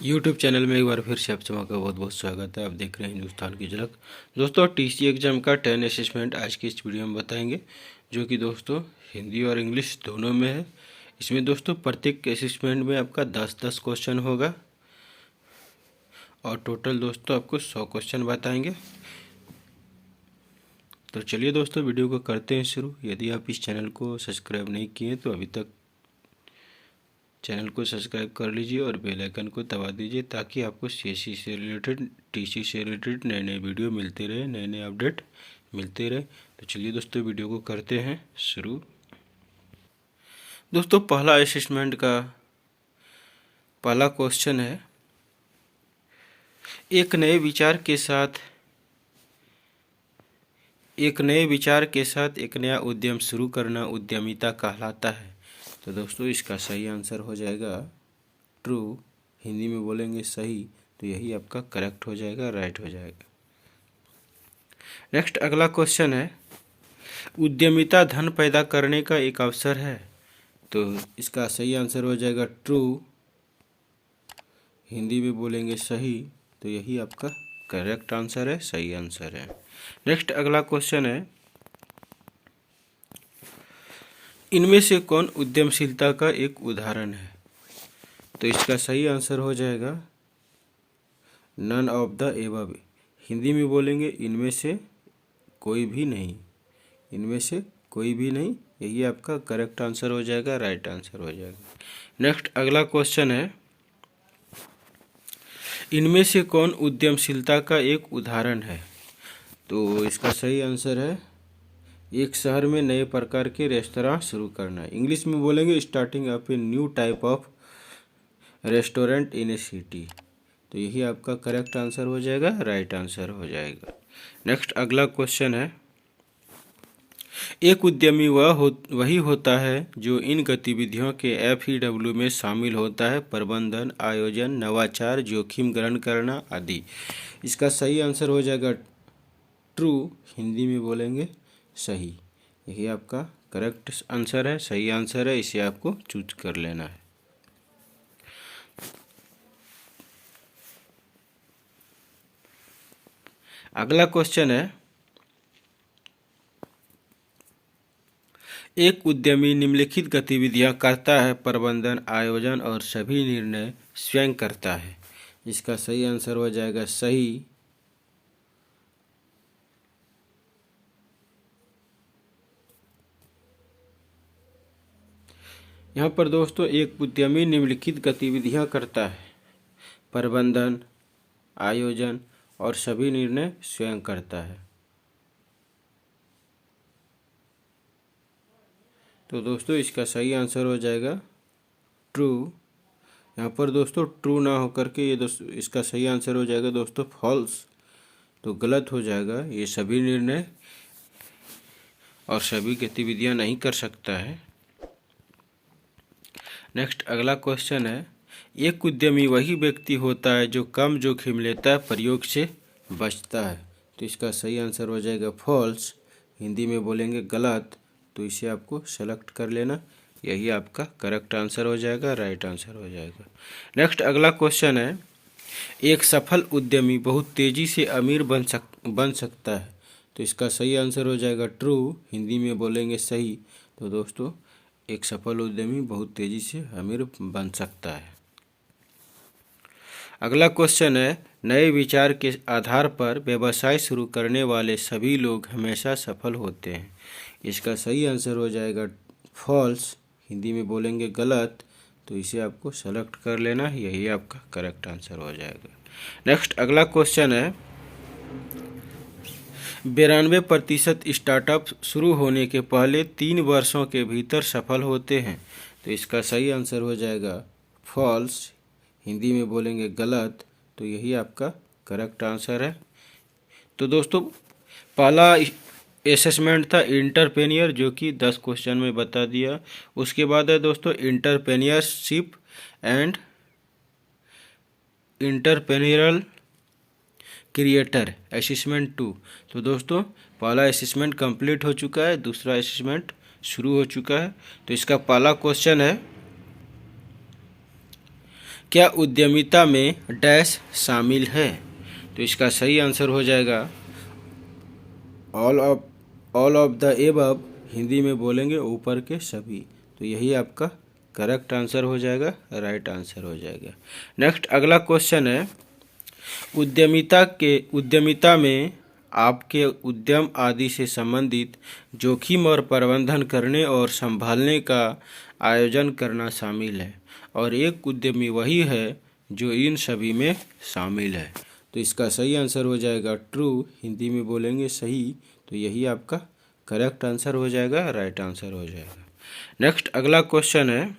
YouTube channel में एक बार फिर से आप सभी का बहुत बहुत स्वागत है। आप देख रहे हैं हिंदुस्तान की झलक। दोस्तों टीसी एग्जाम का 10 असेसमेंट आज की इस वीडियो में बताएंगे, जो कि दोस्तों हिंदी और इंग्लिश दोनों में है। इसमें दोस्तों प्रत्येक असेसमेंट में आपका 10-10 क्वेश्चन होगा और टोटल दोस्तों आपको 100 क्वेश्चन बताएंगे। तो चलिए दोस्तों वीडियो को करते हैं शुरू। यदि आप इस चैनल को सब्सक्राइब नहीं किए तो अभी तक चैनल को सब्सक्राइब कर लीजिए और बेल आइकन को दबा दीजिए, ताकि आपको सीएससी से रिलेटेड, टीसी से रिलेटेड नए नए वीडियो मिलते रहे, नए नए अपडेट मिलते रहे। तो चलिए दोस्तों वीडियो को करते हैं शुरू। दोस्तों पहला असेसमेंट का पहला क्वेश्चन है, एक नए विचार के साथ एक नया उद्यम शुरू करना उद्यमिता कहलाता है। तो दोस्तों इसका सही आंसर हो जाएगा ट्रू। हिंदी में बोलेंगे सही, तो यही आपका करेक्ट हो जाएगा, राइट हो जाएगा। नेक्स्ट अगला क्वेश्चन है, उद्यमिता धन पैदा करने का एक अवसर है। तो इसका सही आंसर हो जाएगा ट्रू। हिंदी में बोलेंगे सही, तो यही आपका करेक्ट आंसर है, सही आंसर है। नेक्स्ट अगला क्वेश्चन है, इनमें से कौन उद्यमशीलता का एक उदाहरण है। तो इसका सही आंसर हो जाएगा none of the above. Hindi में बोलेंगे इनमें से कोई भी नहीं, इनमें से कोई भी नहीं, यही आपका करेक्ट आंसर हो जाएगा, राइट आंसर हो जाएगा। नेक्स्ट अगला क्वेश्चन है, इनमें से कौन उद्यमशीलता का एक उदाहरण है। तो इसका सही आंसर है एक शहर में नए प्रकार के रेस्तरां शुरू करना। इंग्लिश में बोलेंगे starting up a new type of restaurant in A city. तो यही आपका करेक्ट आंसर हो जाएगा, राइट आंसर हो जाएगा। नेक्स्ट अगला क्वेश्चन है, एक उद्यमी वही होता है जो इन गतिविधियों के FEW में शामिल होता है, प्रबंधन, आयोजन, नवाचार, जोखिम ग्रहण करना आदि। इसका सही आंसर हो जाएगा ट्रू। हिंदी में बोलेंगे सही, यही आपका करेक्ट आंसर है, सही आंसर है, इसे आपको चूज कर लेना है। अगला क्वेश्चन है, एक उद्यमी निम्नलिखित गतिविधियां करता है, प्रबंधन, आयोजन और सभी निर्णय स्वयं करता है। इसका सही आंसर हो जाएगा सही। यहाँ पर दोस्तों एक उद्यमी निम्नलिखित गतिविधियां करता है, प्रबंधन, आयोजन और सभी निर्णय स्वयं करता है। तो दोस्तों इसका सही आंसर हो जाएगा ट्रू। यहाँ पर दोस्तों ट्रू ना होकर के ये दोस्तों इसका सही आंसर हो जाएगा दोस्तों फॉल्स। तो गलत हो जाएगा, ये सभी निर्णय और सभी गतिविधियां नहीं कर सकता है। नेक्स्ट अगला क्वेश्चन है, एक उद्यमी वही व्यक्ति होता है जो कम जोखिम लेता है, प्रयोग से बचता है। तो इसका सही आंसर हो जाएगा फॉल्स। हिंदी में बोलेंगे गलत, तो इसे आपको सेलेक्ट कर लेना, यही आपका करेक्ट आंसर हो जाएगा, राइट आंसर हो जाएगा। नेक्स्ट अगला क्वेश्चन है, एक सफल उद्यमी बहुत तेज़ी से अमीर बन सकता है। तो इसका सही आंसर हो जाएगा ट्रू। हिंदी में बोलेंगे सही। तो दोस्तों एक सफल उद्यमी बहुत तेज़ी से अमीर बन सकता है। अगला क्वेश्चन है, नए विचार के आधार पर व्यवसाय शुरू करने वाले सभी लोग हमेशा सफल होते हैं। इसका सही आंसर हो जाएगा फॉल्स। हिंदी में बोलेंगे गलत, तो इसे आपको सेलेक्ट कर लेना, यही आपका करेक्ट आंसर हो जाएगा। नेक्स्ट अगला क्वेश्चन है, 92% स्टार्टअप शुरू होने के पहले 3 वर्षों के भीतर सफल होते हैं। तो इसका सही आंसर हो जाएगा फॉल्स। हिंदी में बोलेंगे गलत, तो यही आपका करेक्ट आंसर है। तो दोस्तों पहला असेसमेंट था इंटरप्रेन्योर, जो कि 10 क्वेश्चन में बता दिया। उसके बाद है दोस्तों इंटरप्रेन्योरशिप एंड इंटरप्रेन्योरल क्रिएटर असेसमेंट 2। तो दोस्तों पहला असेसमेंट कंप्लीट हो चुका है, दूसरा असेसमेंट शुरू हो चुका है। तो इसका पहला क्वेश्चन है, क्या उद्यमिता में डैश शामिल है? तो इसका सही आंसर हो जाएगा all of the above, Hindi में बोलेंगे ऊपर के सभी। तो यही आपका करेक्ट आंसर हो जाएगा, राइट आंसर हो जाएगा। नेक्स्ट अगला क्वेश्चन है, उद्यमिता में आपके उद्यम आदि से संबंधित जोखिम और प्रबंधन करने और संभालने का आयोजन करना शामिल है, और एक उद्यमी वही है जो इन सभी में शामिल है। तो इसका सही आंसर हो जाएगा ट्रू, हिंदी में बोलेंगे सही। तो यही आपका करेक्ट आंसर हो जाएगा, राइट आंसर हो जाएगा। नेक्स्ट अगला क्वेश्चन है,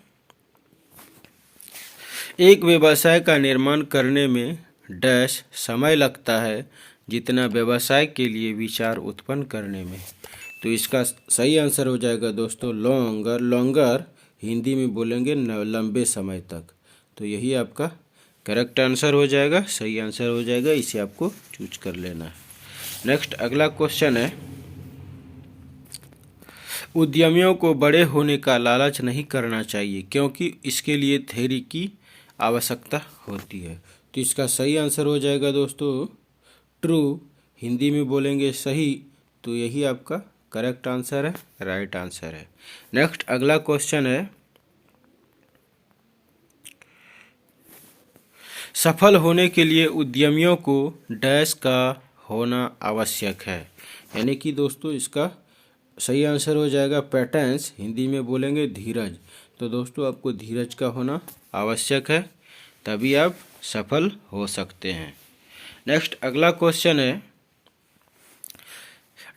एक व्यवसाय का निर्माण करने में डैश समय लगता है जितना व्यवसाय के लिए विचार उत्पन्न करने में। तो इसका सही आंसर हो जाएगा दोस्तों लॉन्गर, हिंदी में बोलेंगे लंबे समय तक। तो यही आपका करेक्ट आंसर हो जाएगा, सही आंसर हो जाएगा, इसे आपको चूज कर लेना है। नेक्स्ट अगला क्वेश्चन है, उद्यमियों को बड़े होने का लालच नहीं करना चाहिए क्योंकि इसके लिए धैर्य की आवश्यकता होती है। तो इसका सही आंसर हो जाएगा दोस्तों ट्रू, हिंदी में बोलेंगे सही। तो यही आपका करेक्ट आंसर है, राइट आंसर है। नेक्स्ट अगला क्वेश्चन है, सफल होने के लिए उद्यमियों को डैश का होना आवश्यक है। यानी कि दोस्तों इसका सही आंसर हो जाएगा पैटेंस, हिंदी में बोलेंगे धीरज। तो दोस्तों आपको धीरज का होना आवश्यक है, तभी आप सफल हो सकते हैं। नेक्स्ट अगला क्वेश्चन है,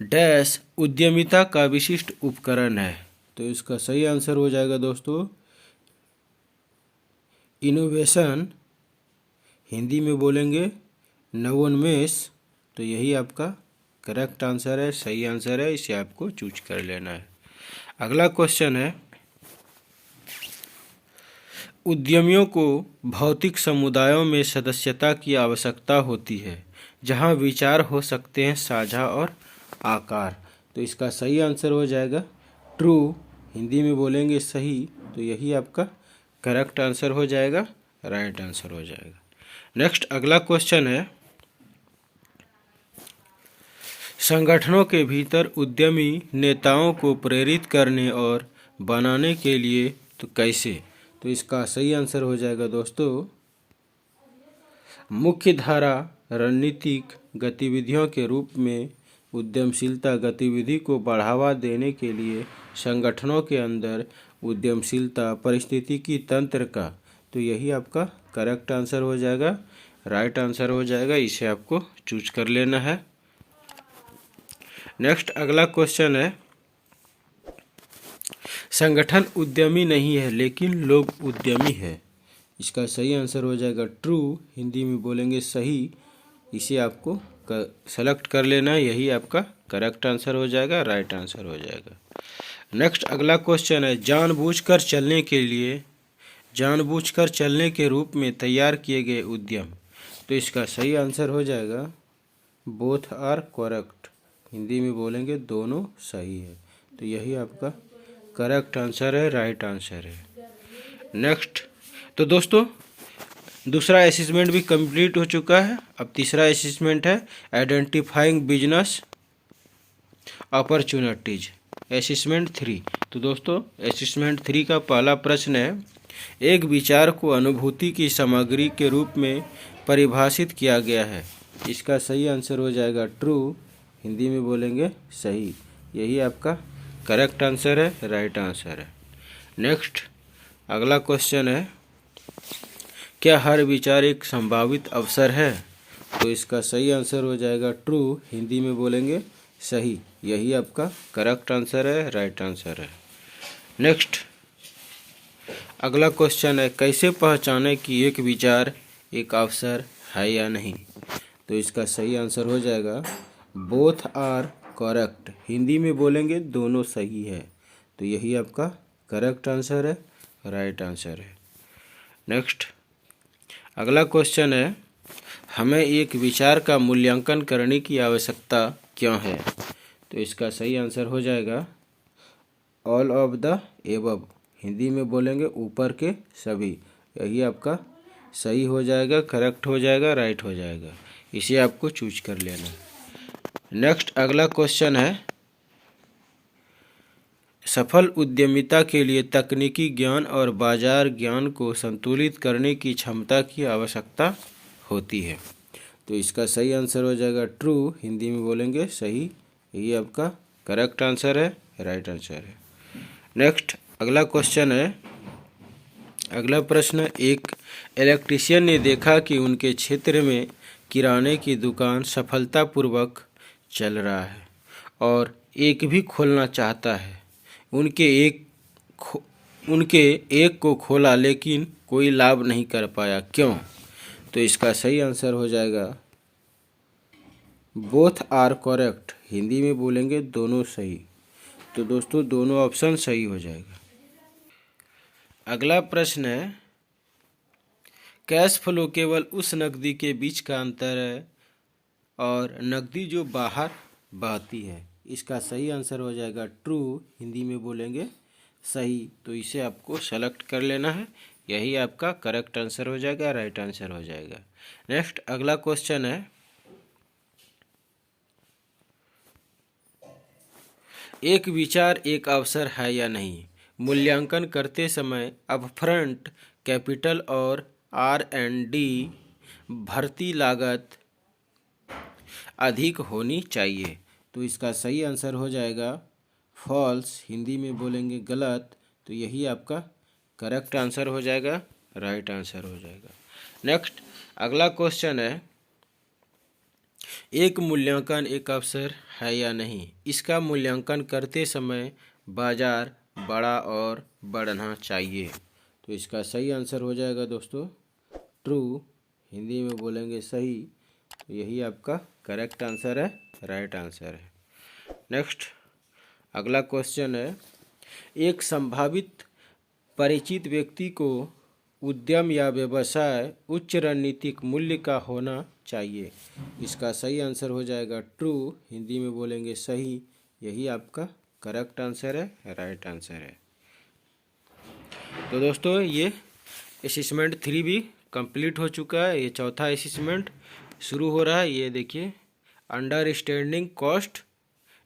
डैश उद्यमिता का विशिष्ट उपकरण है। तो इसका सही आंसर हो जाएगा दोस्तों इनोवेशन, हिंदी में बोलेंगे नवोन्मेष। तो यही आपका करेक्ट आंसर है, सही आंसर है, इसे आपको चूज कर लेना है। अगला क्वेश्चन है, उद्यमियों को भौतिक समुदायों में सदस्यता की आवश्यकता होती है जहां विचार हो सकते हैं साझा और आकार। तो इसका सही आंसर हो जाएगा ट्रू, हिंदी में बोलेंगे सही। तो यही आपका करेक्ट आंसर हो जाएगा, राइट आंसर हो जाएगा। नेक्स्ट अगला क्वेश्चन है, संगठनों के भीतर उद्यमी नेताओं को प्रेरित करने और बनाने के लिए तो कैसे। तो इसका सही आंसर हो जाएगा दोस्तों मुख्य धारा रणनीतिक गतिविधियों के रूप में उद्यमशीलता गतिविधि को बढ़ावा देने के लिए संगठनों के अंदर उद्यमशीलता पारिस्थितिकी तंत्र का। तो यही आपका करेक्ट आंसर हो जाएगा, राइट आंसर हो जाएगा, इसे आपको चूज कर लेना है। नेक्स्ट अगला क्वेश्चन है, संगठन उद्यमी नहीं है लेकिन लोग उद्यमी है। इसका सही आंसर हो जाएगा ट्रू, हिंदी में बोलेंगे सही। इसे आपको सेलेक्ट कर लेना है, यही आपका करेक्ट आंसर हो जाएगा, राइट आंसर हो जाएगा। नेक्स्ट अगला क्वेश्चन है, जानबूझकर चलने के रूप में तैयार किए गए उद्यम। तो इसका सही आंसर हो जाएगा बोथ आर करेक्ट, हिंदी में बोलेंगे दोनों सही है। तो यही आपका करेक्ट आंसर है, राइट आंसर है। नेक्स्ट तो दोस्तों दूसरा असेसमेंट भी कंप्लीट हो चुका है। अब तीसरा असेसमेंट है आइडेंटिफाइंग बिजनेस अपॉर्चुनिटीज, असेसमेंट 3। तो दोस्तों असेसमेंट 3 का पहला प्रश्न है, एक विचार को अनुभूति की सामग्री के रूप में परिभाषित किया गया है। इसका सही आंसर हो जाएगा ट्रू, हिंदी में बोलेंगे सही। यही आपका करेक्ट आंसर है, राइट आंसर है। नेक्स्ट अगला क्वेश्चन है, क्या हर विचार एक संभावित अवसर है। तो इसका सही आंसर हो जाएगा ट्रू, हिंदी में बोलेंगे सही। यही आपका करेक्ट आंसर है, राइट आंसर है। नेक्स्ट अगला क्वेश्चन है, कैसे पहचाने कि एक विचार एक अवसर है या नहीं। तो इसका सही आंसर हो जाएगा बोथ आर करेक्ट, हिंदी में बोलेंगे दोनों सही है। तो यही आपका करेक्ट आंसर है, राइट आंसर है। नेक्स्ट अगला क्वेश्चन है, हमें एक विचार का मूल्यांकन करने की आवश्यकता क्यों है। तो इसका सही आंसर हो जाएगा all of the above, Hindi में बोलेंगे ऊपर के सभी। यही आपका सही हो जाएगा, करेक्ट हो जाएगा, राइट हो जाएगा। इसे आपको चूज कर लेना। नेक्स्ट अगला क्वेश्चन है, सफल उद्यमिता के लिए तकनीकी ज्ञान और बाजार ज्ञान को संतुलित करने की क्षमता की आवश्यकता होती है। तो इसका सही आंसर हो जाएगा ट्रू, हिंदी में बोलेंगे सही। यही आपका करेक्ट आंसर है, राइट आंसर है। नेक्स्ट अगला क्वेश्चन है, अगला प्रश्न, एक इलेक्ट्रीशियन ने देखा कि उनके क्षेत्र में किराने की दुकान सफलतापूर्वक चल रहा है और एक भी खोलना चाहता है। उनके एक को खोला लेकिन कोई लाभ नहीं कर पाया, क्यों? तो इसका सही आंसर हो जाएगा बोथ आर करेक्ट, हिंदी में बोलेंगे दोनों सही। तो दोस्तों दोनों ऑप्शन सही हो जाएगा। अगला प्रश्न है, कैश फ्लो केवल उस नकदी के बीच का अंतर है और नकदी जो बाहर बहती है। इसका सही आंसर हो जाएगा ट्रू, हिंदी में बोलेंगे सही। तो इसे आपको सेलेक्ट कर लेना है, यही आपका करेक्ट आंसर हो जाएगा, राइट आंसर हो जाएगा। नेक्स्ट अगला क्वेश्चन है, एक विचार एक अवसर है या नहीं? मूल्यांकन करते समय अपफ्रंट कैपिटल और R&D भर्ती लागत अधिक होनी चाहिए। तो इसका सही आंसर हो जाएगा फॉल्स, हिंदी में बोलेंगे गलत। तो यही आपका करेक्ट आंसर हो जाएगा, राइट आंसर हो जाएगा। नेक्स्ट अगला क्वेश्चन है, एक मूल्यांकन एक अवसर है या नहीं? इसका मूल्यांकन करते समय बाजार बड़ा और बढ़ना चाहिए। तो इसका सही आंसर हो जाएगा दोस्तों ट्रू, हिंदी में बोलेंगे सही। यही आपका करेक्ट आंसर है, राइट आंसर है। नेक्स्ट अगला क्वेश्चन है, एक संभावित परिचित व्यक्ति को उद्यम या व्यवसाय उच्च रणनीतिक मूल्य का होना चाहिए। इसका सही आंसर हो जाएगा ट्रू, हिंदी में बोलेंगे सही। यही आपका करेक्ट आंसर है, राइट आंसर है। तो दोस्तों ये असेसमेंट 3 भी कंप्लीट हो चुका है। ये चौथा असेसमेंट शुरू हो रहा है। ये देखिए, understanding cost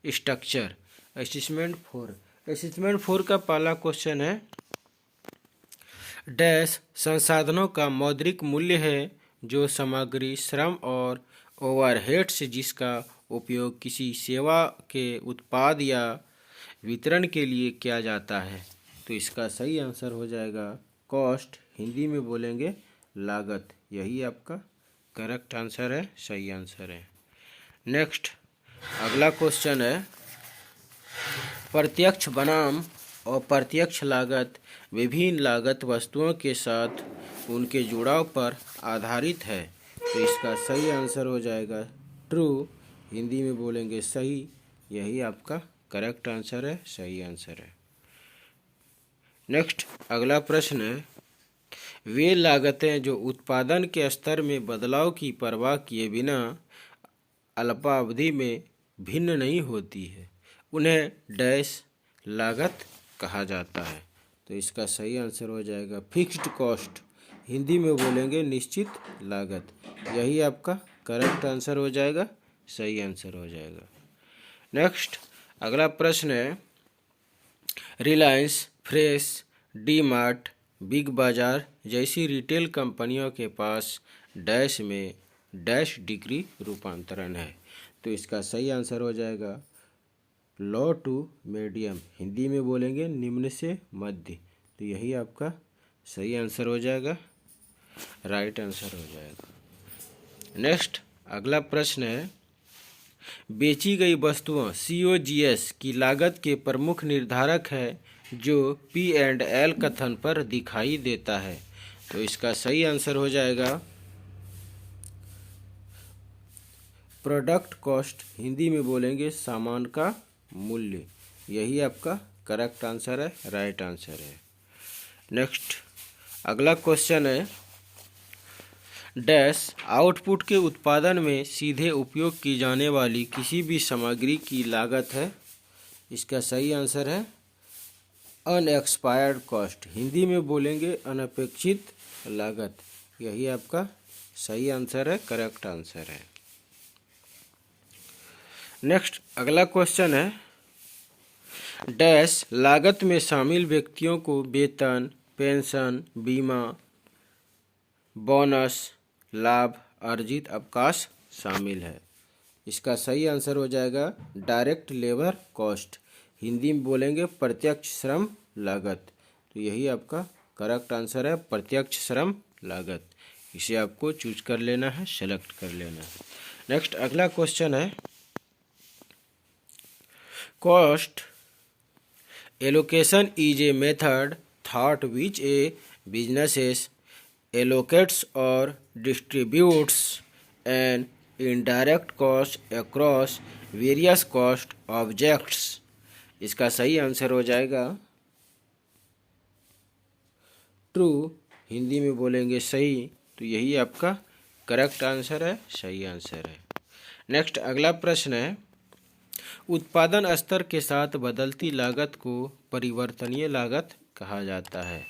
structure assessment 4। Assessment 4 का पहला क्वेश्चन है, डैश संसाधनों का मौद्रिक मूल्य है जो सामग्री, श्रम और ओवरहेड्स जिसका उपयोग किसी सेवा के उत्पाद या वितरण के लिए किया जाता है। तो इसका सही आंसर हो जाएगा कॉस्ट, हिंदी में बोलेंगे लागत। यही आपका करेक्ट आंसर है, सही आंसर है। नेक्स्ट अगला क्वेश्चन है, प्रत्यक्ष बनाम अप्रत्यक्ष लागत विभिन्न लागत वस्तुओं के साथ उनके जुड़ाव पर आधारित है। तो इसका सही आंसर हो जाएगा ट्रू, हिंदी में बोलेंगे सही। यही आपका करेक्ट आंसर है, सही आंसर है। नेक्स्ट अगला प्रश्न है, वे लागतें जो उत्पादन के स्तर में बदलाव की परवाह किए बिना अल्पावधि में भिन्न नहीं होती है, उन्हें डैश लागत कहा जाता है। तो इसका सही आंसर हो जाएगा फिक्स्ड कॉस्ट, हिंदी में बोलेंगे निश्चित लागत। यही आपका करेक्ट आंसर हो जाएगा, सही आंसर हो जाएगा। नेक्स्ट अगला प्रश्न है, Reliance fresh, D mart, big बाजार जैसी रिटेल कंपनियों के पास डैश में डैश डिग्री रूपांतरण है। तो इसका सही आंसर हो जाएगा लो टू मीडियम, हिंदी में बोलेंगे निम्न से मध्य। तो यही आपका सही आंसर हो जाएगा, राइट आंसर हो जाएगा। नेक्स्ट अगला प्रश्न है, बेची गई वस्तुओं COGS की लागत के प्रमुख निर्धारक है जो P&L कथन पर दिखाई देता है। तो इसका सही आंसर हो जाएगा प्रोडक्ट कॉस्ट, हिंदी में बोलेंगे सामान का मूल्य। यही आपका करेक्ट आंसर है, राइट आंसर है। नेक्स्ट अगला क्वेश्चन है, डैश आउटपुट के उत्पादन में सीधे उपयोग की जाने वाली किसी भी सामग्री की लागत है। इसका सही आंसर है अनएक्सपायर्ड कॉस्ट, हिंदी में बोलेंगे अनपेक्षित लागत। यही आपका सही आंसर है, करेक्ट आंसर है। नेक्स्ट अगला क्वेश्चन है, डैश लागत में शामिल व्यक्तियों को वेतन, पेंशन, बीमा, बोनस, लाभ, अर्जित अवकाश शामिल है। इसका सही आंसर हो जाएगा डायरेक्ट लेबर कॉस्ट, हिंदी में बोलेंगे प्रत्यक्ष श्रम लागत। तो यही आपका करेक्ट आंसर है, प्रत्यक्ष श्रम लागत। इसे आपको चूज कर लेना है, सेलेक्ट कर लेना है। नेक्स्ट अगला क्वेश्चन है, cost allocation is a method thought which A businesses allocates or distributes an indirect cost across various cost objects। इसका सही आंसर हो जाएगा ट्रू, हिंदी में बोलेंगे सही। तो यही आपका करेक्ट आंसर है, सही आंसर है। नेक्स्ट अगला प्रश्न है, उत्पादन स्तर के साथ बदलती लागत को परिवर्तनीय लागत कहा जाता है।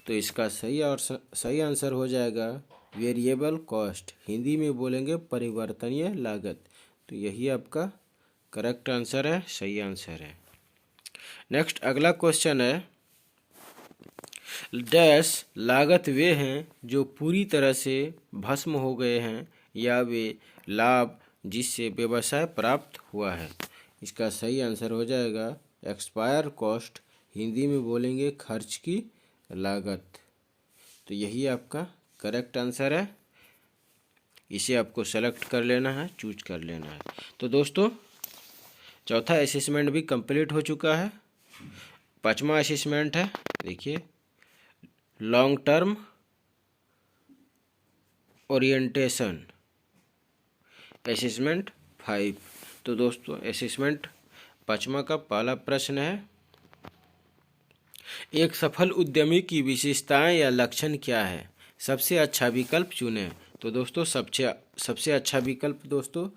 तो इसका सही आंसर हो जाएगा वेरिएबल कॉस्ट, हिंदी में बोलेंगे परिवर्तनीय लागत। तो यही आपका करेक्ट आंसर है, सही आंसर है। नेक्स्ट अगला क्वेश्चन है, डैश लागत वे हैं जो पूरी तरह से भस्म हो गए हैं या वे लाभ जिससे व्यवसाय प्राप्त हुआ है। इसका सही आंसर हो जाएगा एक्सपायर कॉस्ट, हिंदी में बोलेंगे खर्च की लागत। तो यही आपका करेक्ट आंसर है, इसे आपको सेलेक्ट कर लेना है, चूज कर लेना है। तो दोस्तों चौथा असेसमेंट भी कंप्लीट हो चुका है। पांचवा असेसमेंट है, देखिए लॉन्ग टर्म ओरिएंटेशन असेसमेंट 5। तो दोस्तों असेसमेंट पांचवा का पहला प्रश्न है, एक सफल उद्यमी की विशेषताएं या लक्षण क्या है, सबसे अच्छा विकल्प चुनें। तो दोस्तों सबसे अच्छा विकल्प दोस्तों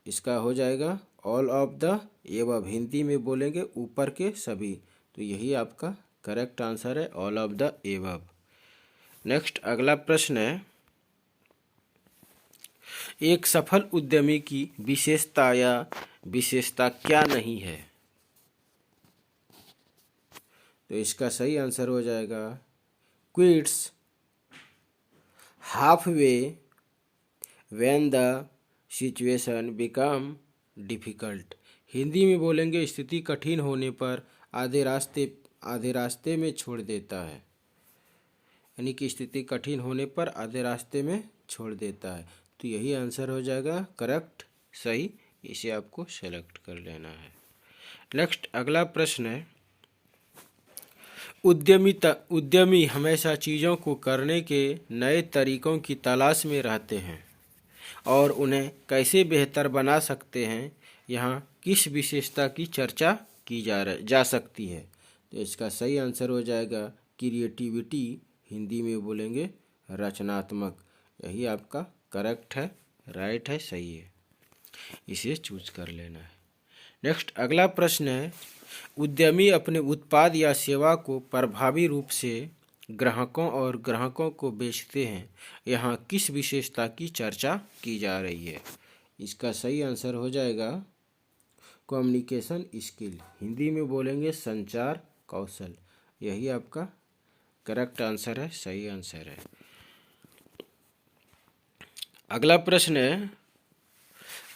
इसका हो जाएगा all of the above, Hindi में बोलेंगे ऊपर के सभी। तो यही आपका करेक्ट आंसर है, all of the above. Next अगला प्रश्न है, एक सफल उद्यमी की विशेषता या विशेषता क्या नहीं है। तो इसका सही आंसर हो जाएगा quits half way when the situation become difficult, Hindi में बोलेंगे स्थिति कठिन होने पर आधे रास्ते में छोड़ देता है, यानी कि स्थिति कठिन होने पर आधे रास्ते में छोड़ देता है। तो यही आंसर हो जाएगा करेक्ट, सही। इसे आपको सेलेक्ट कर लेना है। नेक्स्ट अगला प्रश्न है, उद्यमी हमेशा चीज़ों को करने के नए तरीकों की तलाश में रहते हैं और उन्हें कैसे बेहतर बना सकते हैं, यहाँ किस विशेषता की चर्चा की जा सकती है। तो इसका सही आंसर हो जाएगा क्रिएटिविटी, हिंदी में बोलेंगे रचनात्मक। यही आपका करेक्ट है, राइट है, सही है। इसे चूज कर लेना है। नेक्स्ट अगला प्रश्न है, उद्यमी अपने उत्पाद या सेवा को प्रभावी रूप से ग्राहकों को बेचते हैं, यहाँ किस विशेषता की चर्चा की जा रही है। इसका सही आंसर हो जाएगा कम्युनिकेशन स्किल, हिंदी में बोलेंगे संचार कौशल। यही आपका करेक्ट आंसर है, सही आंसर है। अगला प्रश्न है,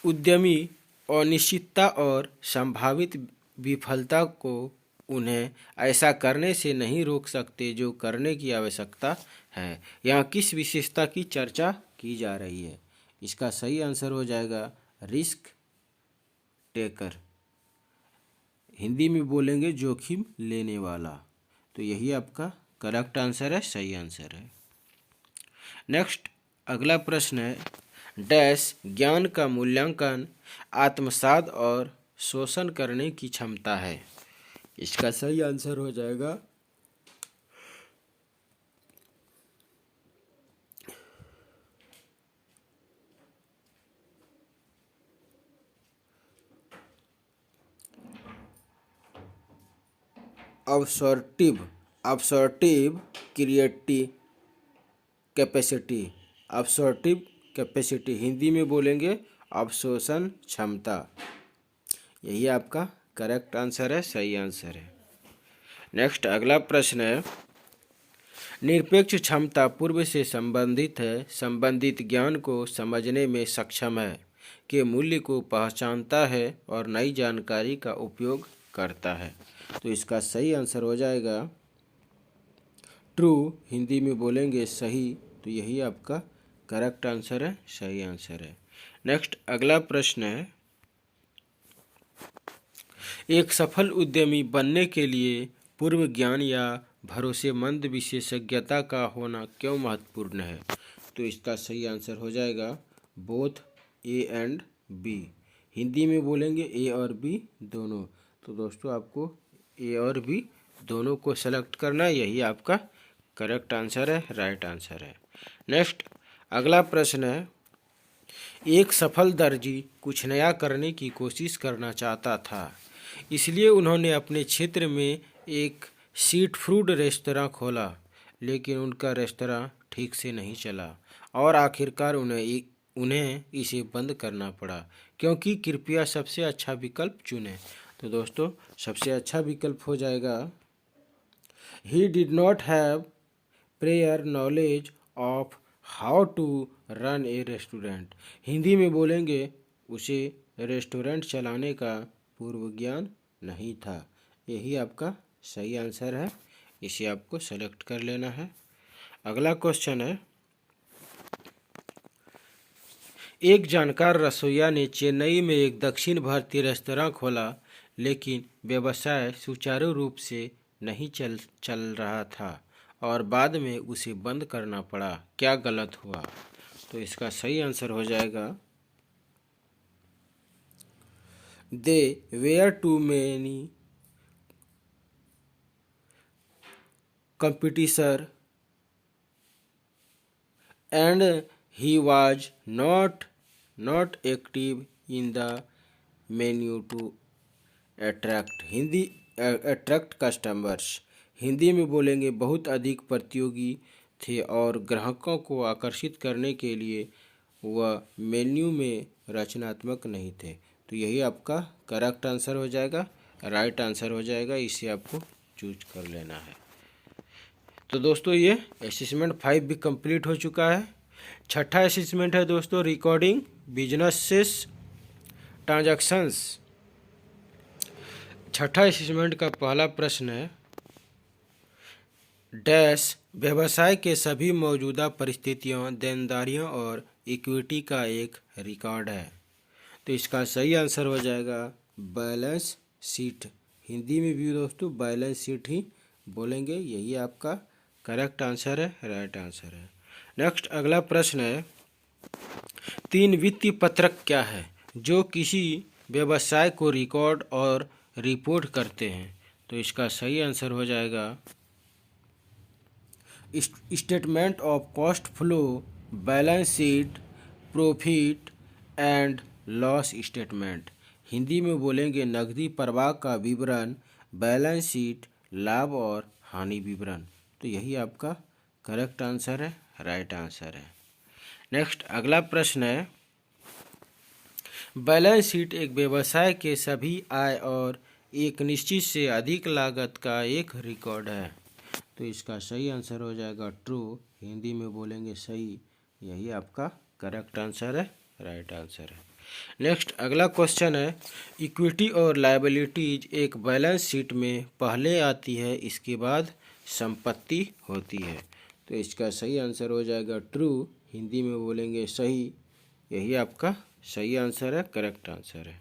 उद्यमी अनिश्चितता और संभावित विफलता को उन्हें ऐसा करने से नहीं रोक सकते जो करने की आवश्यकता है, यहाँ किस विशेषता की चर्चा की जा रही है। इसका सही आंसर हो जाएगा रिस्क टेकर, हिंदी में बोलेंगे जोखिम लेने वाला। तो यही आपका करेक्ट आंसर है, सही आंसर है। नेक्स्ट अगला प्रश्न है, डैश ज्ञान का मूल्यांकन आत्मसात और शोषण करने की क्षमता है। इसका सही आंसर हो जाएगा अब्सॉर्टिव कैपेसिटी, अब्सॉर्प्टिव कैपेसिटी, हिंदी में बोलेंगे अवशोषण क्षमता। यही आपका करेक्ट आंसर है, सही आंसर है। नेक्स्ट अगला प्रश्न है, निरपेक्ष क्षमता पूर्व से संबंधित है, संबंधित ज्ञान को समझने में सक्षम है, के मूल्य को पहचानता है और नई जानकारी का उपयोग करता है। तो इसका सही आंसर हो जाएगा ट्रू, हिंदी में बोलेंगे सही। तो यही आपका करेक्ट आंसर है, सही आंसर है। नेक्स्ट अगला प्रश्न है, एक सफल उद्यमी बनने के लिए पूर्व ज्ञान या भरोसेमंद विशेषज्ञता का होना क्यों महत्वपूर्ण है? तो इसका सही आंसर हो जाएगा both A and B, Hindi में बोलेंगे ए और बी दोनों। तो दोस्तों आपको ए और बी दोनों को सेलेक्ट करना है, यही आपका करेक्ट आंसर है, राइट आंसर है। नेक्स्ट अगला प्रश्न है, एक सफल दर्जी कुछ नया करने की कोशिश करना चाहता था, इसलिए उन्होंने अपने क्षेत्र में एक स्ट्रीट फूड रेस्तरां खोला, लेकिन उनका रेस्तरां ठीक से नहीं चला और आखिरकार उन्हें इसे बंद करना पड़ा, क्योंकि कृपया सबसे अच्छा विकल्प चुनें। तो दोस्तों सबसे अच्छा विकल्प हो जाएगा he did not have prior knowledge of how to run a restaurant, Hindi में बोलेंगे उसे रेस्टोरेंट चलाने का पूर्व ज्ञान नहीं था। यही आपका सही आंसर है, इसे आपको सेलेक्ट कर लेना है। अगला क्वेश्चन है, एक जानकार रसोइया ने चेन्नई में एक दक्षिण भारतीय रेस्तरां खोला, लेकिन व्यवसाय सुचारू रूप से नहीं चल रहा था और बाद में उसे बंद करना पड़ा, क्या गलत हुआ? तो इसका सही आंसर हो जाएगा they were too many competitor and he was not active in the menu to attract customers, Hindi में बोलेंगे बहुत अधिक प्रतियोगी थे और ग्राहकों को आकर्षित करने के लिए वह मेन्यू में रचनात्मक नहीं थे। तो यही आपका करेक्ट आंसर हो जाएगा, राइट आंसर हो जाएगा, इसे आपको चूज कर लेना है। तो दोस्तों ये असेसमेंट 5 भी कंप्लीट हो चुका है। छठा असेसमेंट है दोस्तों रिकॉर्डिंग बिजनेसेस ट्रांजैक्शंस। छठा असेसमेंट का पहला प्रश्न है, डैश व्यवसाय के सभी मौजूदा परिस्थितियों, देनदारियों और इक्विटी का एक रिकॉर्ड है। तो इसका सही आंसर हो जाएगा बैलेंस शीट, हिंदी में भी दोस्तों बैलेंस शीट ही बोलेंगे, यही आपका करेक्ट आंसर है, राइट आंसर है। नेक्स्ट अगला प्रश्न है, 3 वित्तीय पत्रक क्या है जो किसी व्यवसाय को रिकॉर्ड और रिपोर्ट करते हैं? तो इसका सही आंसर हो जाएगा statement of cost flow, balance sheet, profit and loss statement, Hindi में बोलेंगे नकदी प्रवाह का विवरण, बैलेंस शीट, लाभ और हानि विवरण। तो यही आपका करेक्ट आंसर है, राइट आंसर है। नेक्स्ट अगला प्रश्न है, बैलेंस शीट एक व्यवसाय के सभी आय और एक निश्चित से अधिक लागत का एक रिकॉर्ड है। तो इसका सही आंसर हो जाएगा ट्रू, हिंदी में बोलेंगे सही, यही आपका करेक्ट आंसर है, राइट आंसर है। नेक्स्ट अगला क्वेश्चन है, इक्विटी और लायबिलिटीज एक बैलेंस शीट में पहले आती है, इसके बाद संपत्ति होती है। तो इसका सही आंसर हो जाएगा ट्रू, हिंदी में बोलेंगे सही, यही आपका सही आंसर है, करेक्ट आंसर है।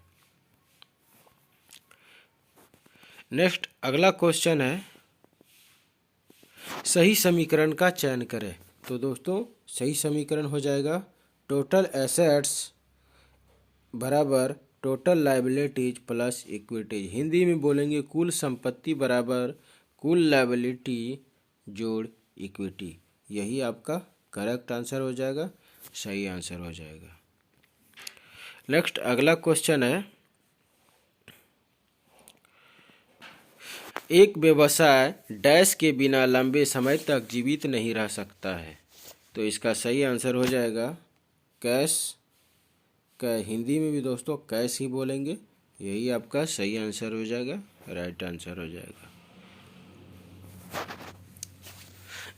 नेक्स्ट अगला क्वेश्चन है, सही समीकरण का चयन करें। तो दोस्तों सही समीकरण हो जाएगा टोटल एसेट्स बराबर total liabilities plus equities, Hindi में बोलेंगे कुल संपत्ति बराबर कुल लायबिलिटी जोड़ इक्विटी, यही आपका करेक्ट आंसर हो जाएगा, सही आंसर हो जाएगा। नेक्स्ट अगला क्वेश्चन है, एक व्यवसाय डैश के बिना लंबे समय तक जीवित नहीं रह सकता है। तो इसका सही आंसर हो जाएगा कैश। हिंदी में भी दोस्तों कैश ही बोलेंगे, यही आपका सही आंसर हो जाएगा, राइट आंसर हो जाएगा।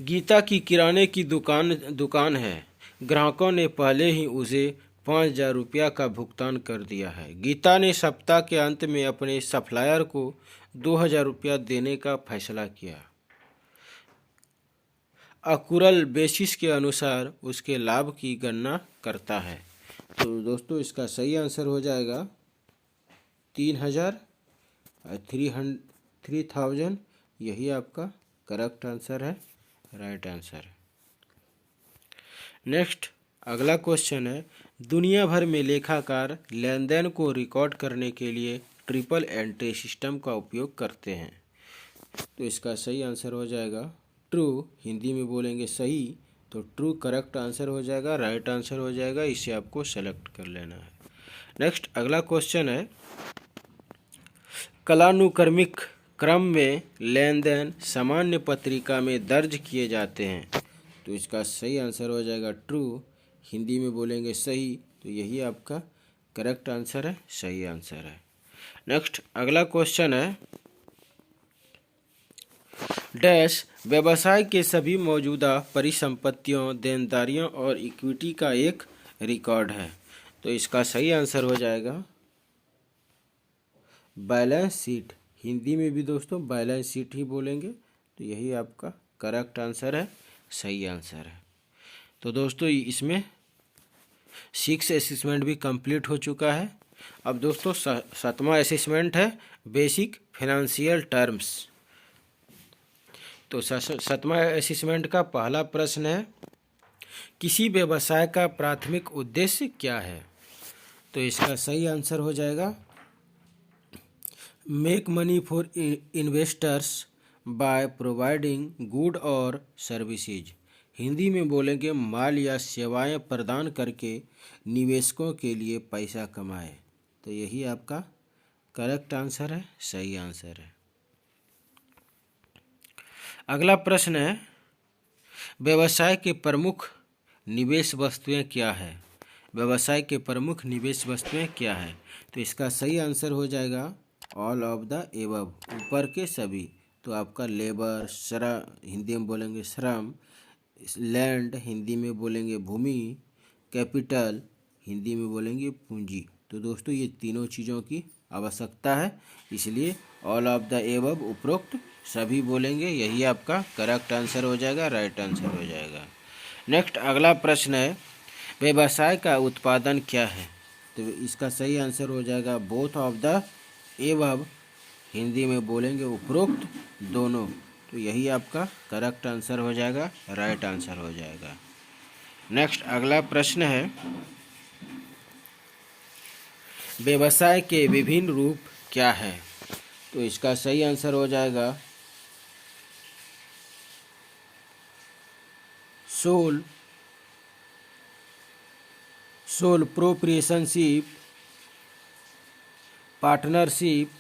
गीता की किराने की दुकान है। ग्राहकों ने पहले ही उसे 5,000 रुपया का भुगतान कर दिया है। गीता ने सप्ताह के अंत में अपने सप्लायर को 2,000 रुपया देने का फैसला किया। अकुरल बेसिस के अनुसार उसके लाभ की गणना करता है। तो दोस्तों इसका सही आंसर हो जाएगा 3,000, 3,000, यही आपका करेक्ट आंसर है, राइट आंसर है। नेक्स्ट अगला क्वेश्चन है, दुनिया भर में लेखाकार लेन देन को रिकॉर्ड करने के लिए ट्रिपल एंट्री सिस्टम का उपयोग करते हैं। तो इसका सही आंसर हो जाएगा ट्रू, हिंदी में बोलेंगे सही, तो ट्रू करेक्ट आंसर हो जाएगा, राइट आंसर हो जाएगा, इसे आपको सेलेक्ट कर लेना है। नेक्स्ट अगला क्वेश्चन है, कालानुक्रमिक क्रम में लेन देन सामान्य पत्रिका में दर्ज किए जाते हैं। तो इसका सही आंसर हो जाएगा ट्रू, हिंदी में बोलेंगे सही, तो यही आपका करेक्ट आंसर है, सही आंसर है। नेक्स्ट अगला क्वेश्चन है, डैश व्यवसाय के सभी मौजूदा परिसंपत्तियों, देनदारियों और इक्विटी का एक रिकॉर्ड है। तो इसका सही आंसर हो जाएगा बैलेंस शीट, हिंदी में भी दोस्तों बैलेंस शीट ही बोलेंगे, तो यही आपका करेक्ट आंसर है, सही आंसर है। तो दोस्तों इसमें 6 असेसमेंट भी कंप्लीट हो चुका है। अब दोस्तों 7वां असेसमेंट है बेसिक फाइनेंशियल टर्म्स। तो 7वां असेसमेंट का पहला प्रश्न है, किसी व्यवसाय का प्राथमिक उद्देश्य क्या है। तो इसका सही आंसर हो जाएगा make money for investors by providing good और सर्विसेज, हिंदी में बोलेंगे माल या सेवाएं प्रदान करके निवेशकों के लिए पैसा कमाए। तो यही आपका करेक्ट आंसर है, सही आंसर है। अगला प्रश्न है, व्यवसाय के प्रमुख निवेश वस्तुएं क्या है। व्यवसाय के प्रमुख निवेश वस्तुएं क्या है। तो इसका सही आंसर हो जाएगा ऑल ऑफ द एबव, ऊपर के सभी। तो आपका लेबर, श्रम, हिंदी में बोलेंगे श्रम, लैंड, हिंदी में बोलेंगे भूमि, कैपिटल, हिंदी में बोलेंगे पूंजी। तो दोस्तों ये तीनों चीज़ों की आवश्यकता है, इसलिए ऑल ऑफ द एबव, उपरोक्त सभी बोलेंगे, यही आपका करेक्ट आंसर हो जाएगा, राइट आंसर हो जाएगा। नेक्स्ट अगला प्रश्न है, व्यवसाय का उत्पादन क्या है। तो इसका सही आंसर हो जाएगा both of the above, Hindi में बोलेंगे उपरोक्त दोनों। तो यही आपका करेक्ट आंसर हो जाएगा, राइट आंसर हो जाएगा। नेक्स्ट अगला प्रश्न है, व्यवसाय के विभिन्न रूप क्या है। तो इसका सही आंसर हो जाएगा सोल प्रोप्रिएटरशिप, पार्टनरशिप,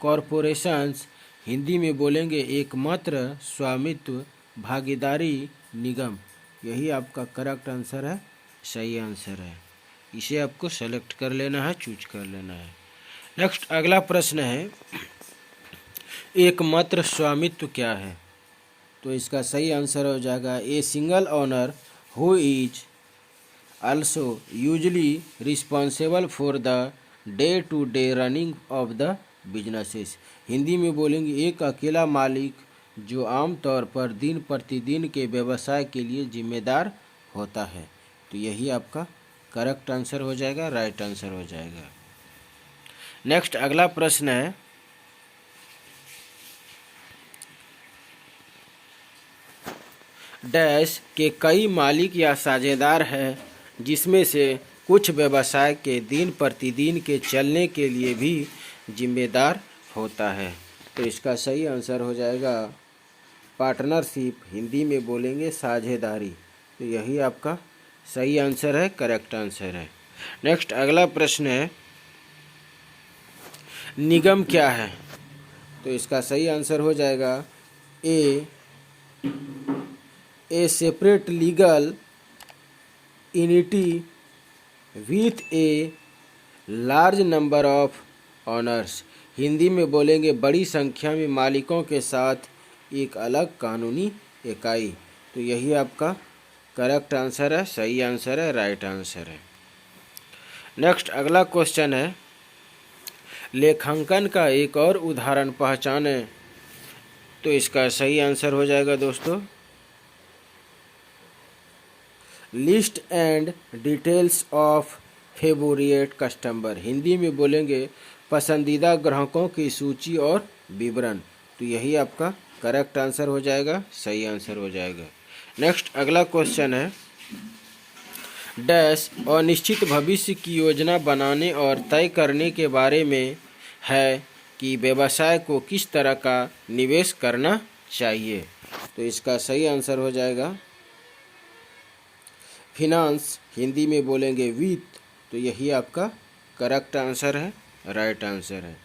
कॉरपोरेशंस, हिंदी में बोलेंगे एकमात्र स्वामित्व, भागीदारी, निगम। यही आपका करेक्ट आंसर है, सही आंसर है, इसे आपको सेलेक्ट कर लेना है, चूज कर लेना है। नेक्स्ट अगला प्रश्न है, एकमात्र स्वामित्व क्या है। तो इसका सही आंसर हो जाएगा a single owner who is also usually responsible for the day-to-day running of the businesses, Hindi में बोलेंगे एक अकेला मालिक जो आमतौर पर दिन प्रतिदिन के व्यवसाय के लिए जिम्मेदार होता है। तो यही आपका करेक्ट आंसर हो जाएगा, राइट आंसर हो जाएगा। नेक्स्ट अगला प्रश्न है, डैश के कई मालिक या साझेदार हैं जिसमें से कुछ व्यवसाय के दिन प्रतिदिन के चलने के लिए भी जिम्मेदार होता है। तो इसका सही आंसर हो जाएगा पार्टनरशिप, हिंदी में बोलेंगे साझेदारी। तो यही आपका सही आंसर है, करेक्ट आंसर है। नेक्स्ट अगला प्रश्न है, निगम क्या है। तो इसका सही आंसर हो जाएगा a separate legal entity with a large number of owners. Hindi में बोलेंगे बड़ी संख्या में मालिकों के साथ एक अलग कानूनी इकाई। तो यही आपका करेक्ट आंसर है, सही आंसर है, राइट आंसर है। नेक्स्ट अगला क्वेश्चन है, लेखांकन का एक और उदाहरण पहचाने। तो इसका सही आंसर हो जाएगा दोस्तों, list and details of favourite customer. Hindi में बोलेंगे पसंदीदा ग्राहकों की सूची और विवरण। तो यही आपका करेक्ट आंसर हो जाएगा, सही आंसर हो जाएगा। नेक्स्ट अगला क्वेश्चन है, डैश अनिश्चित भविष्य की योजना बनाने और तय करने के बारे में है कि व्यवसाय को किस तरह का निवेश करना चाहिए। तो इसका सही आंसर हो जाएगा फिनांस। हिंदी में बोलेंगे वित्त। तो यही आपका करेक्ट आंसर है, राइट आंसर है।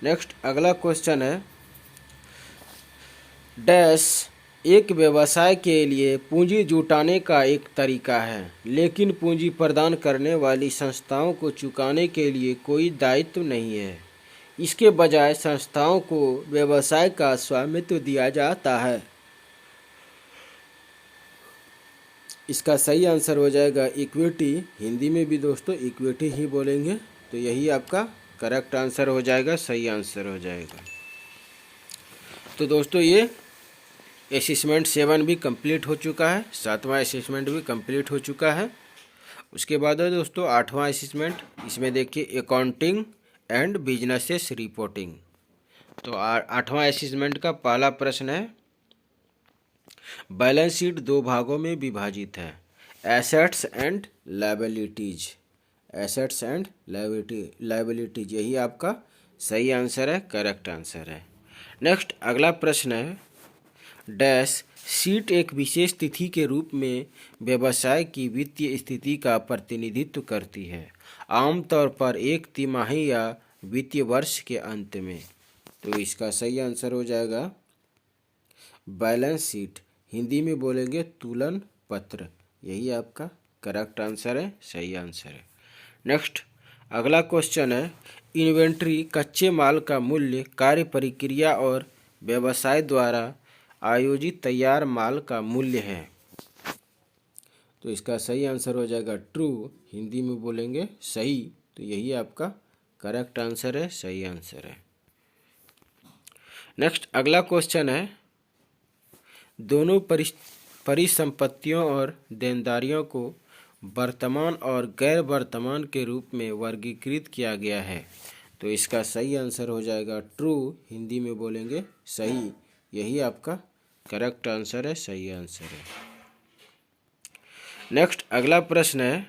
नेक्स्ट अगला क्वेश्चन है, डैश एक व्यवसाय के लिए पूंजी जुटाने का एक तरीका है, लेकिन पूंजी प्रदान करने वाली संस्थाओं को चुकाने के लिए कोई दायित्व नहीं है। इसके बजाय संस्थाओं को व्यवसाय का स्वामित्व दिया जाता है। इसका सही आंसर हो जाएगा इक्विटी। हिंदी में भी दोस्तों इक्विटी ही बोलेंगे। तो यही आपका करेक्ट आंसर हो जाएगा, सही आंसर हो जाएगा। तो दोस्तों ये असेसमेंट 7 भी कंप्लीट हो चुका है, 7वां असेसमेंट भी कंप्लीट हो चुका है। उसके बाद है दोस्तों 8वां असेसमेंट। इसमें देखिए अकाउंटिंग एंड बिजनेसेस रिपोर्टिंग। तो 8वां असेसमेंट का पहला प्रश्न है, बैलेंस शीट दो भागों में विभाजित है, assets and liabilities. Assets and liabilities यही आपका सही आंसर है, करेक्ट आंसर है। नेक्स्ट अगला प्रश्न है, डैश शीट एक विशेष तिथि के रूप में व्यवसाय की वित्तीय स्थिति का प्रतिनिधित्व करती है, आमतौर पर एक तिमाही या वित्तीय वर्ष के अंत में। तो इसका सही आंसर हो जाएगा बैलेंस शीट। हिंदी में बोलेंगे तुलन पत्र। यही आपका करेक्ट आंसर है, सही आंसर है। नेक्स्ट अगला क्वेश्चन है, इन्वेंट्री कच्चे माल का मूल्य कार्य प्रक्रिया और व्यवसाय द्वारा आयोजित तैयार माल का मूल्य है। तो इसका सही आंसर हो जाएगा ट्रू। हिंदी में बोलेंगे सही। तो यही आपका करेक्ट आंसर है, सही आंसर है। नेक्स्ट अगला क्वेश्चन है, दोनों परिसंपत्तियों और देनदारियों को वर्तमान और गैर वर्तमान के रूप में वर्गीकृत किया गया है। तो इसका सही आंसर हो जाएगा ट्रू। हिंदी में बोलेंगे सही। यही आपका करेक्ट आंसर है, सही आंसर है। नेक्स्ट अगला प्रश्न है,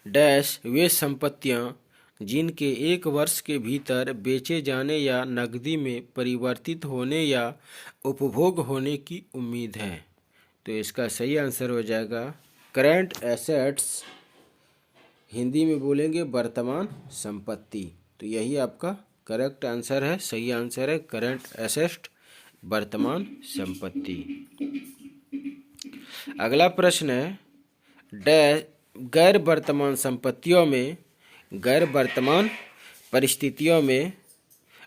डैश वे संपत्तियां जिनके एक वर्ष के भीतर बेचे जाने या नकदी में परिवर्तित होने या उपभोग होने की उम्मीद है। तो इसका सही आंसर हो जाएगा करेंट एसेट्स। हिंदी में बोलेंगे वर्तमान संपत्ति। तो यही आपका करेक्ट आंसर है, सही आंसर है, करेंट एसेट वर्तमान संपत्ति। अगला प्रश्न है, गैर वर्तमान संपत्तियों में गैर वर्तमान परिस्थितियों में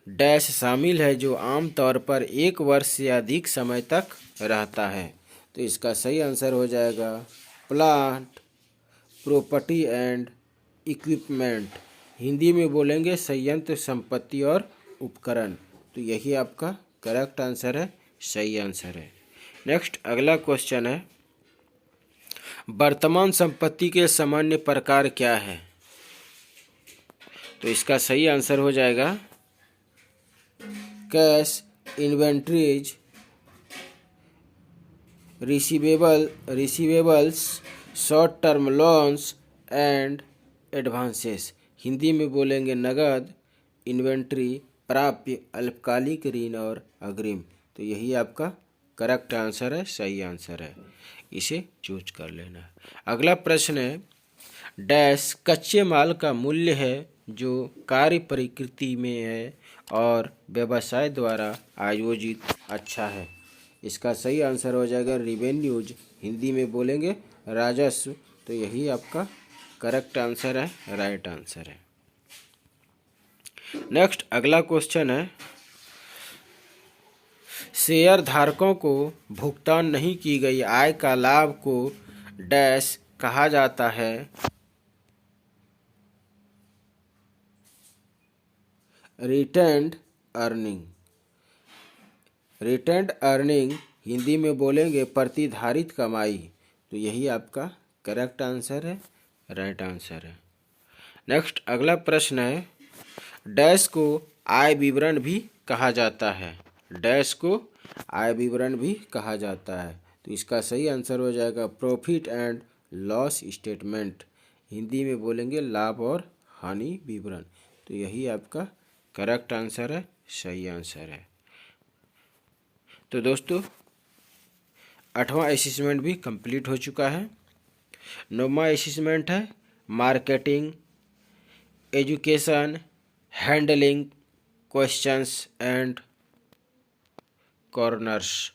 डैश शामिल है जो आमतौर पर एक वर्ष से अधिक समय तक रहता है। तो इसका सही आंसर हो जाएगा plant property and equipment. Hindi में बोलेंगे संयंत्र संपत्ति और उपकरण। तो यही आपका करेक्ट आंसर है, सही आंसर है। नेक्स्ट अगला क्वेश्चन है, वर्तमान संपत्ति के सामान्य प्रकार क्या है। तो इसका सही आंसर हो जाएगा cash, inventories, receivables, short term loans and advances. Hindi में बोलेंगे नगद, इन्वेंट्री, प्राप्य, अल्पकालिक ऋण और अग्रिम। तो यही आपका करेक्ट आंसर है, सही आंसर है। इसे चूज कर लेना है। अगला प्रश्न है, डैश कच्चे माल का मूल्य है जो कार्य प्रकृति में है और व्यवसाय द्वारा आयोजित अच्छा है। इसका सही आंसर हो जाएगा रिवेन्यूज। हिंदी में बोलेंगे राजस्व, तो यही आपका करेक्ट आंसर है, राइट आंसर है। नेक्स्ट अगला क्वेश्चन है, शेयर धारकों को भुगतान नहीं की गई आय का लाभ को डैश कहा जाता है। Retained earning. Retained earning Hindi में बोलेंगे प्रतिधारित कमाई, तो यही आपका करेक्ट आंसर है, राइट आंसर है। नेक्स्ट अगला प्रश्न है, डैश को आय विवरण भी कहा जाता है। डैश को आय विवरण भी कहा जाता है, तो इसका सही आंसर हो जाएगा profit and loss statement. Hindi में बोलेंगे लाभ और हानि विवरण, तो यही आपका करेक्ट आंसर है, सही आंसर है। तो दोस्तों 8वां असेसमेंट भी कंप्लीट हो चुका है। 9वां असेसमेंट है marketing, education, handling, questions and corners.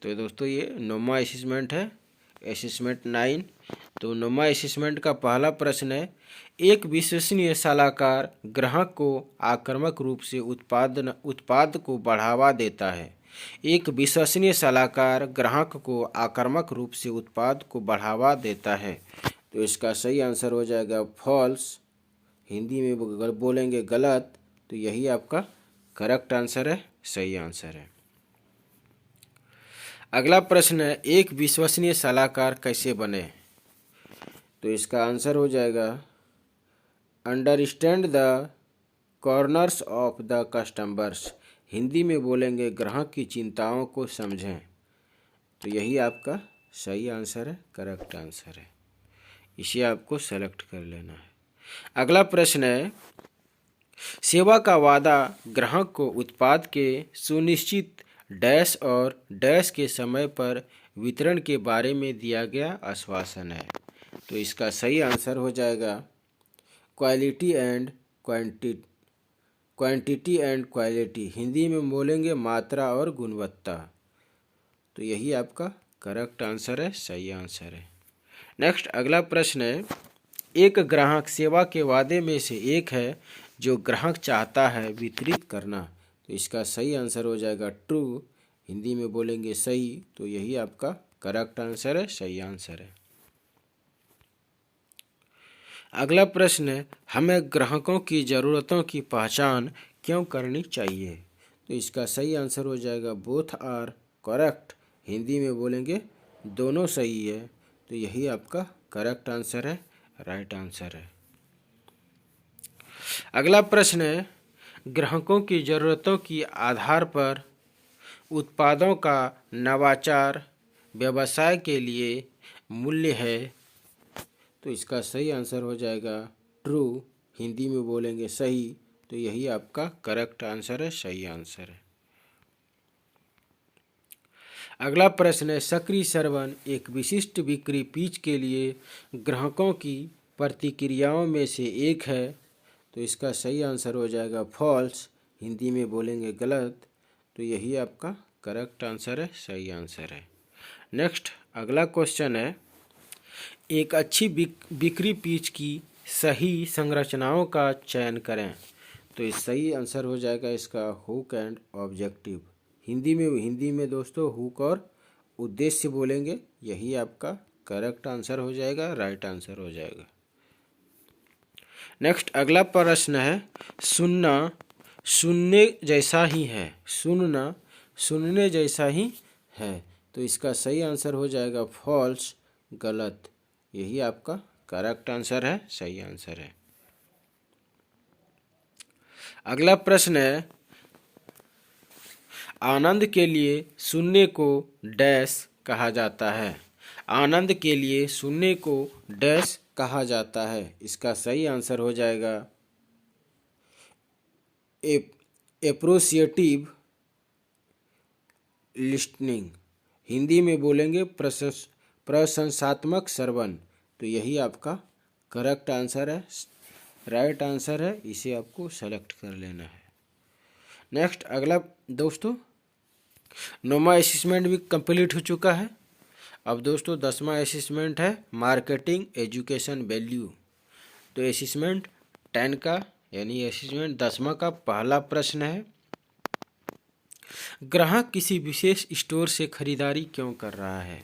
तो दोस्तों ये 9वां असेसमेंट है, असेसमेंट 9। तो 9वां असेसमेंट का पहला प्रश्न है, एक विश्वसनीय सलाहकार ग्राहक को आक्रामक रूप से उत्पाद को बढ़ावा देता है। एक विश्वसनीय सलाहकार ग्राहक को आक्रामक रूप से उत्पाद को बढ़ावा देता है, तो इसका सही आंसर हो जाएगा फॉल्स। हिंदी में बोलेंगे गलत, तो यही आपका करेक्ट आंसर है, सही आंसर है। अगला प्रश्न है, एक विश्वसनीय सलाहकार कैसे बने। तो इसका आंसर हो जाएगा understand the corners of the customers. Hindi में बोलेंगे ग्राहक की चिंताओं को समझें, तो यही आपका सही आंसर है, करेक्ट आंसर है। इसे आपको सेलेक्ट कर लेना है। अगला प्रश्न है, सेवा का वादा ग्राहक को उत्पाद के सुनिश्चित डैश और डैश के समय पर वितरण के बारे में दिया गया आश्वासन है, तो इसका सही आंसर हो जाएगा quality and quantity and quality. Hindi में बोलेंगे मात्रा और गुणवत्ता, तो यही आपका करेक्ट आंसर है, सही आंसर है। नेक्स्ट अगला प्रश्न है, एक ग्राहक सेवा के वादे में से एक है जो ग्राहक चाहता है वितरित करना, तो इसका सही आंसर हो जाएगा ट्रू। हिंदी में बोलेंगे सही, तो यही आपका करेक्ट आंसर है, सही आंसर है। अगला प्रश्न है, हमें ग्राहकों की ज़रूरतों की पहचान क्यों करनी चाहिए, तो इसका सही आंसर हो जाएगा बोथ आर करेक्ट। हिंदी में बोलेंगे दोनों सही है, तो यही आपका करेक्ट आंसर है, राइट आंसर है। अगला प्रश्न है, ग्राहकों की ज़रूरतों के आधार पर उत्पादों का नवाचार व्यवसाय के लिए मूल्य है, तो इसका सही आंसर हो जाएगा ट्रू। हिंदी में बोलेंगे सही, तो यही आपका करेक्ट आंसर है, सही आंसर है। अगला प्रश्न है, सक्रिय श्रवण एक विशिष्ट बिक्री पिच के लिए ग्राहकों की प्रतिक्रियाओं में से एक है, तो इसका सही आंसर हो जाएगा फॉल्स। हिंदी में बोलेंगे गलत, तो यही आपका करेक्ट आंसर है, सही आंसर है। नेक्स्ट अगला क्वेश्चन है, एक अच्छी बिक्री पिच की सही संरचनाओं का चयन करें, तो इस सही आंसर हो जाएगा इसका हुक एंड ऑब्जेक्टिव। हिंदी में दोस्तों हुक और उद्देश्य बोलेंगे, यही आपका करेक्ट आंसर हो जाएगा, राइट आंसर हो जाएगा। नेक्स्ट अगला प्रश्न है, सुनना सुनने जैसा ही है। सुनना सुनने जैसा ही है, तो इसका सही आंसर हो जाएगा फॉल्स, गलत। यही आपका करेक्ट आंसर है, सही आंसर है। अगला प्रश्न है, आनंद के लिए सुनने को डैश कहा जाता है। आनंद के लिए सुनने को डैश कहा जाता है, इसका सही आंसर हो जाएगा एप्रोसिएटिव लिस्टनिंग। हिंदी में बोलेंगे प्रशंसात्मक श्रवण, तो यही आपका करेक्ट आंसर है, राइट आंसर है। इसे आपको सेलेक्ट कर लेना है। नेक्स्ट अगला दोस्तों 9वां असेसमेंट भी कंप्लीट हो चुका है। अब दोस्तों 10वां असेसमेंट है मार्केटिंग एजुकेशन वैल्यू। तो असेसमेंट 10 का यानी असेसमेंट 10वां का पहला प्रश्न है, ग्राहक किसी विशेष स्टोर से खरीदारी क्यों कर रहा है?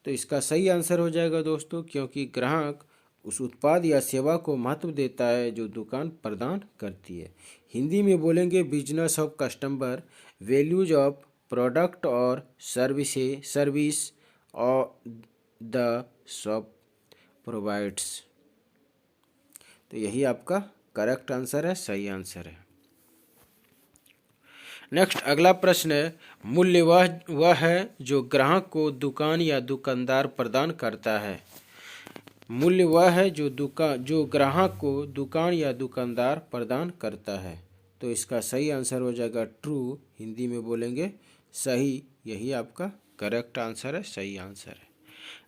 तो इसका सही आंसर हो जाएगा दोस्तों, क्योंकि ग्राहक उस उत्पाद या सेवा को महत्व देता है जो दुकान प्रदान करती है। हिंदी में बोलेंगे business of customer, values of product और सर्विस और द शॉप प्रोवाइड्स। तो यही आपका करेक्ट आंसर है, सही आंसर है। नेक्स्ट अगला प्रश्न है, मूल्य वह है जो ग्राहक को दुकान या दुकानदार प्रदान करता है। मूल्य वह है जो ग्राहक को दुकान या दुकानदार प्रदान करता है। तो इसका सही आंसर हो जाएगा ट्रू। हिंदी में बोलेंगे सही। यही आपका करेक्ट आंसर है, सही आंसर है।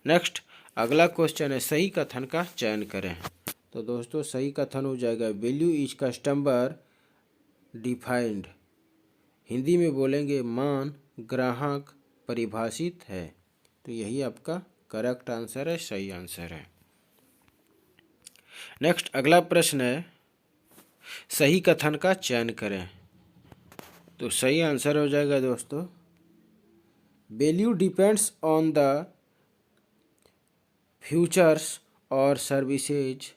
नेक्स्ट अगला क्वेश्चन है, सही कथन का चयन करें। तो दोस्तों सही कथन हो जाएगा value is customer defined. Hindi में बोलेंगे मान ग्राहक परिभाषित है। तो यही आपका करेक्ट आंसर है, सही आंसर है। नेक्स्ट अगला प्रश्न है, सही कथन का चयन करें। तो सही आंसर हो जाएगा दोस्तों value depends on the futures और services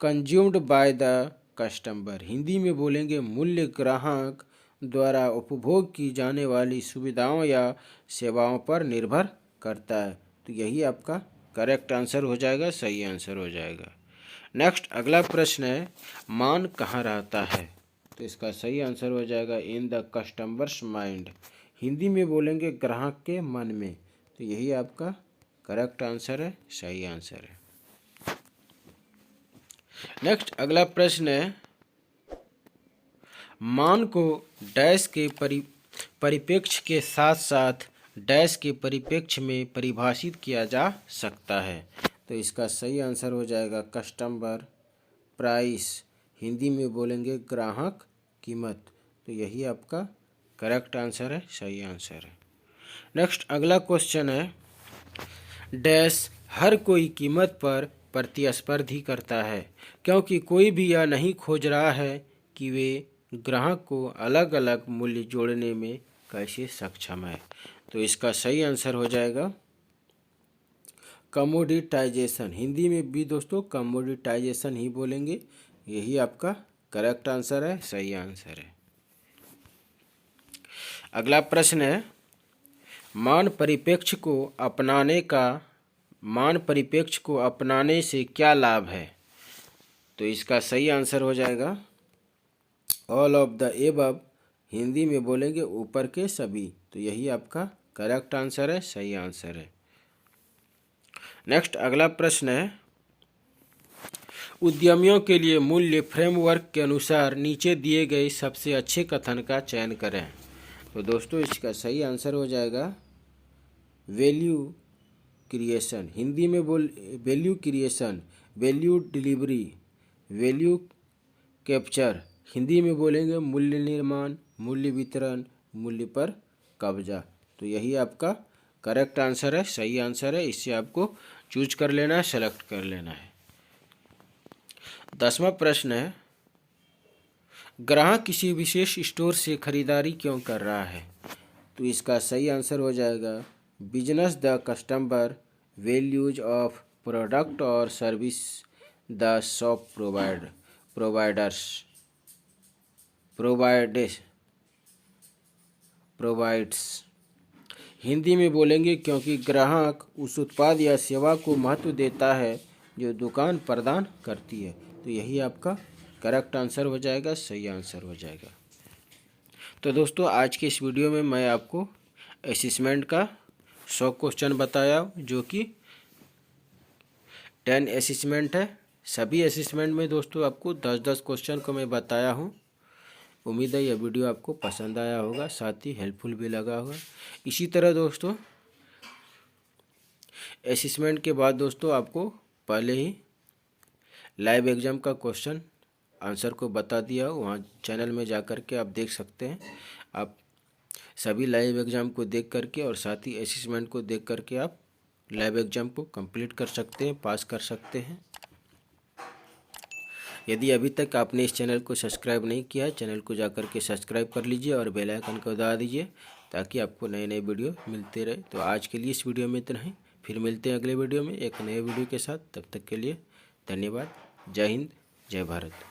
consumed by the customer. Hindi में बोलेंगे मूल्य ग्राहक द्वारा उपभोग की जाने वाली सुविधाओं या सेवाओं पर निर्भर करता है। तो यही आपका करेक्ट आंसर हो जाएगा, सही आंसर हो जाएगा। नेक्स्ट अगला प्रश्न है, मान कहाँ रहता है? तो इसका सही आंसर हो जाएगा in the customers mind. Hindi में बोलेंगे ग्राहक के मन में। तो यही आपका करेक्ट आंसर है, सही आंसर है। नेक्स्ट अगला प्रश्न है, मान को डैश के परिप्रेक्ष्य के साथ साथ डैश के परिप्रेक्ष्य में परिभाषित किया जा सकता है। तो इसका सही आंसर हो जाएगा कस्टमर प्राइस। हिंदी में बोलेंगे ग्राहक कीमत। तो यही आपका करेक्ट आंसर है, सही आंसर है। नेक्स्ट अगला क्वेश्चन है, डैश हर कोई कीमत पर प्रतिस्पर्धी करता है क्योंकि कोई भी यह नहीं खोज रहा है कि वे ग्राहक को अलग अलग मूल्य जोड़ने में कैसे सक्षम है। तो इसका सही आंसर हो जाएगा कमोडिटाइजेशन। हिंदी में भी दोस्तों कमोडिटाइजेशन ही बोलेंगे। यही आपका करेक्ट आंसर है, सही आंसर है। अगला प्रश्न है, मान परिप्रेक्ष्य को अपनाने से क्या लाभ है? तो इसका सही आंसर हो जाएगा all of the above. Hindi में बोलेंगे ऊपर के सभी। तो यही आपका करेक्ट आंसर है, सही आंसर है। नेक्स्ट अगला प्रश्न है, उद्यमियों के लिए मूल्य फ्रेमवर्क के अनुसार नीचे दिए गए सबसे अच्छे कथन का चयन करें। तो दोस्तों इसका सही आंसर हो जाएगा वैल्यू क्रिएशन। हिंदी में value creation, value delivery, value capture. Hindi में बोलेंगे मूल्य निर्माण, मूल्य वितरण, मूल्य पर कब्जा। तो यही आपका करेक्ट आंसर है, सही आंसर है। इससे आपको चूज कर लेना है, सेलेक्ट कर लेना है। 10वां प्रश्न है, ग्राहक किसी विशेष स्टोर से खरीदारी क्यों कर रहा है? तो इसका सही आंसर हो जाएगा business the customer, values of product और service the shop provides. Hindi में बोलेंगे क्योंकि ग्राहक उस उत्पाद या सेवा को महत्व देता है जो दुकान प्रदान करती है। तो यही आपका करेक्ट आंसर हो जाएगा, सही आंसर हो जाएगा। तो दोस्तों आज के इस वीडियो में मैं आपको असेसमेंट का 100 क्वेश्चन बताया जो कि 10 असेसमेंट है। सभी असेसमेंट में दोस्तों आपको 10-10 क्वेश्चन को मैं बताया हूँ। उम्मीद है यह वीडियो आपको पसंद आया होगा, साथ ही हेल्पफुल भी लगा होगा। इसी तरह दोस्तों असेसमेंट के बाद दोस्तों आपको पहले ही लाइव एग्ज़ाम का क्वेश्चन आंसर को बता दिया, वहाँ चैनल में जा कर के आप देख सकते हैं। आप सभी लाइव एग्ज़ाम को देख करके और साथ ही असेसमेंट को देख करके आप लाइव एग्ज़ाम को कंप्लीट कर सकते हैं, पास कर सकते हैं। यदि अभी तक आपने इस चैनल को सब्सक्राइब नहीं किया है, चैनल को जाकर के सब्सक्राइब कर लीजिए और बेल आइकन को दबा दीजिए ताकि आपको नए नए वीडियो मिलते रहे। तो आज के लिए इस वीडियो में इतना ही, फिर मिलते हैं अगले वीडियो में एक नए वीडियो के साथ। तब तक के लिए धन्यवाद। जय हिंद, जय भारत।